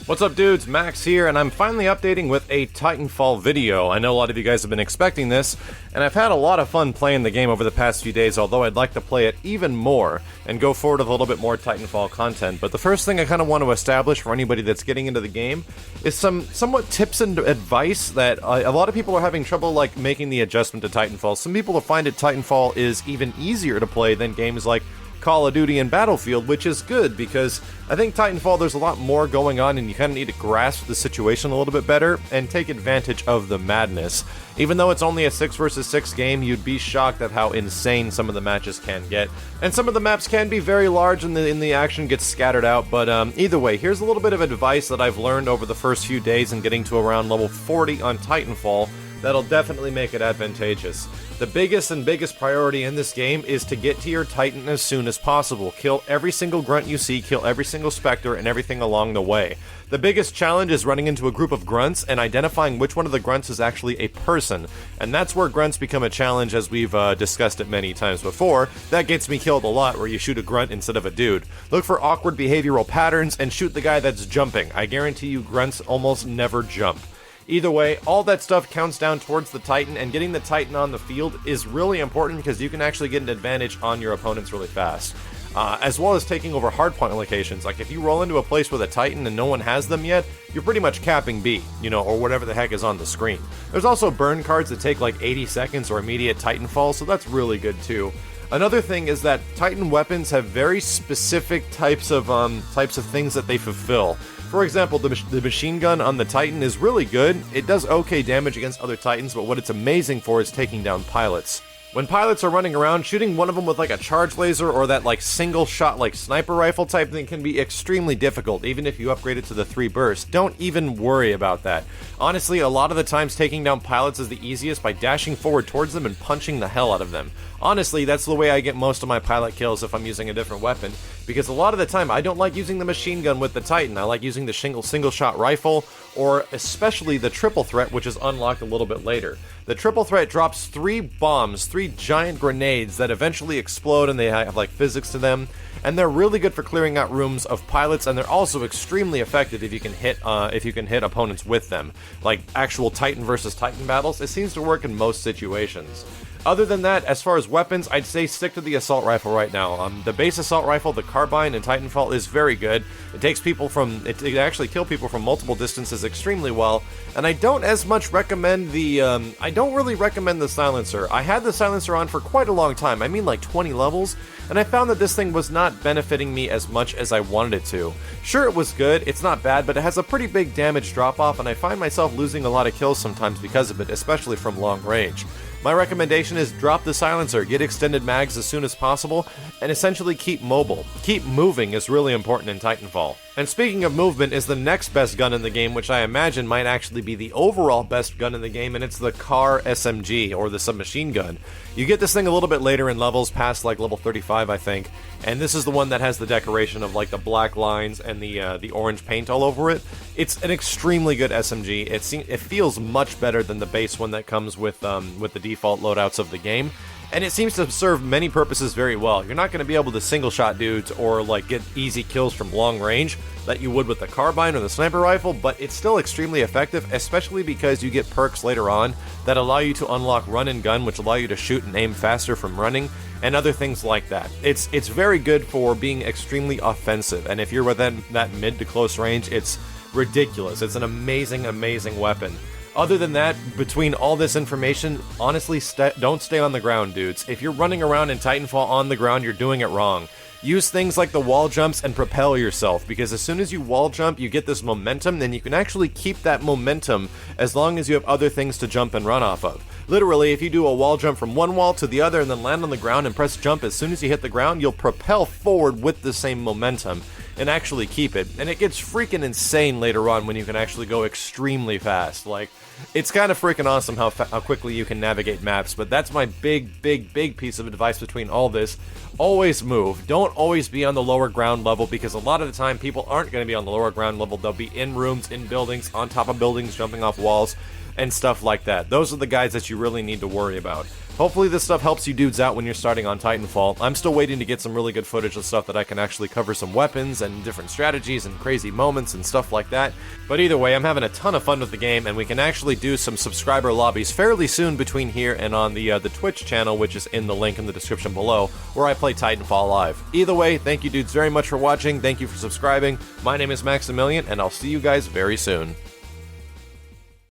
What's up dudes, Max here, and I'm finally updating with a Titanfall video. I know a lot of you guys have been expecting this, and I've had a lot of fun playing the game over the past few days, although I'd like to play it even more and go forward with a little bit more Titanfall content. But the first thing I kind of want to establish for anybody that's getting into the game is some somewhat tips and advice that a lot of people are having trouble like making the adjustment to Titanfall. Some people will find it Titanfall is even easier to play than games like Call of Duty and Battlefield, which is good because I think Titanfall there's a lot more going on and you kind of need to grasp the situation a little bit better and take advantage of the madness. Even though it's only a 6 versus 6 game, you'd be shocked at how insane some of the matches can get. And some of the maps can be very large and the action gets scattered out, but either way, here's a little bit of advice that I've learned over the first few days and getting to around level 40 on Titanfall that'll definitely make it advantageous. The biggest priority in this game is to get to your Titan as soon as possible. Kill every single grunt you see, kill every single specter, and everything along the way. The biggest challenge is running into a group of grunts and identifying which one of the grunts is actually a person. And that's where grunts become a challenge, as we've discussed it many times before. That gets me killed a lot, where you shoot a grunt instead of a dude. Look for awkward behavioral patterns and shoot the guy that's jumping. I guarantee you grunts almost never jump. Either way, all that stuff counts down towards the Titan, and getting the Titan on the field is really important because you can actually get an advantage on your opponents really fast. As well as taking over hardpoint locations. Like if you roll into a place with a Titan and no one has them yet, you're pretty much capping B, or whatever the heck is on the screen. There's also burn cards that take like 80 seconds or immediate Titanfall, so that's really good too. Another thing is that Titan weapons have very specific types of things that they fulfill. For example, the machine gun on the Titan is really good. It does okay damage against other Titans, but what it's amazing for is taking down pilots. When pilots are running around, shooting one of them with like a charge laser or that like single shot like sniper rifle type thing can be extremely difficult, even if you upgrade it to the 3 bursts. Don't even worry about that. Honestly, a lot of the times taking down pilots is the easiest by dashing forward towards them and punching the hell out of them. Honestly, that's the way I get most of my pilot kills if I'm using a different weapon, because a lot of the time I don't like using the machine gun with the Titan. I like using the single shot rifle, or especially the triple threat, which is unlocked a little bit later. The triple threat drops 3 bombs, 3 giant grenades that eventually explode, and they have like physics to them, and they're really good for clearing out rooms of pilots, and they're also extremely effective if you can hit opponents with them, like actual Titan versus Titan battles. It seems to work in most situations. Other than that, as far as weapons, I'd say stick to the assault rifle right now. The base assault rifle, the carbine in Titanfall, is very good. It takes people from, it actually kill people from multiple distances extremely well, and I don't as much recommend the, I don't really recommend the silencer. I had the silencer on for quite a long time, I mean like 20 levels, and I found that this thing was not benefiting me as much as I wanted it to. Sure, it was good, it's not bad, but it has a pretty big damage drop-off, and I find myself losing a lot of kills sometimes because of it, especially from long range. My recommendation is drop the silencer, get extended mags as soon as possible, and essentially keep mobile. Keep moving is really important in Titanfall. And speaking of movement is the next best gun in the game, which I imagine might actually be the overall best gun in the game, and it's the Car SMG, or the submachine gun. You get this thing a little bit later in levels, past like level 35 I think, and this is the one that has the decoration of like the black lines and the orange paint all over it. It's an extremely good SMG. It feels much better than the base one that comes with the default loadouts of the game. And it seems to serve many purposes very well. You're not going to be able to single shot dudes or like get easy kills from long range that you would with the carbine or the sniper rifle, but it's still extremely effective, especially because you get perks later on that allow you to unlock run and gun, which allow you to shoot and aim faster from running, and other things like that. It's very good for being extremely offensive, and if you're within that mid to close range, it's ridiculous. It's an amazing weapon. Other than that, between all this information, honestly, don't stay on the ground, dudes. If you're running around in Titanfall on the ground, you're doing it wrong. Use things like the wall jumps and propel yourself, because as soon as you wall jump, you get this momentum, then you can actually keep that momentum as long as you have other things to jump and run off of. Literally, if you do a wall jump from one wall to the other and then land on the ground and press jump as soon as you hit the ground, you'll propel forward with the same momentum and actually keep it. And it gets freaking insane later on when you can actually go extremely fast. Like, it's kind of freaking awesome how quickly you can navigate maps, but that's my big piece of advice between all this. Always move. Don't always be on the lower ground level, because a lot of the time people aren't going to be on the lower ground level. They'll be in rooms, in buildings, on top of buildings, jumping off walls. and stuff like that. Those are the guys that you really need to worry about. Hopefully this stuff helps you dudes out when you're starting on Titanfall. I'm still waiting to get some really good footage of stuff that I can actually cover some weapons and different strategies and crazy moments and stuff like that. But either way, I'm having a ton of fun with the game, and we can actually do some subscriber lobbies fairly soon between here and on the Twitch channel, which is in the link in the description below, where I play Titanfall live. Either way, thank you dudes very much for watching, thank you for subscribing. My name is Maximilian, and I'll see you guys very soon.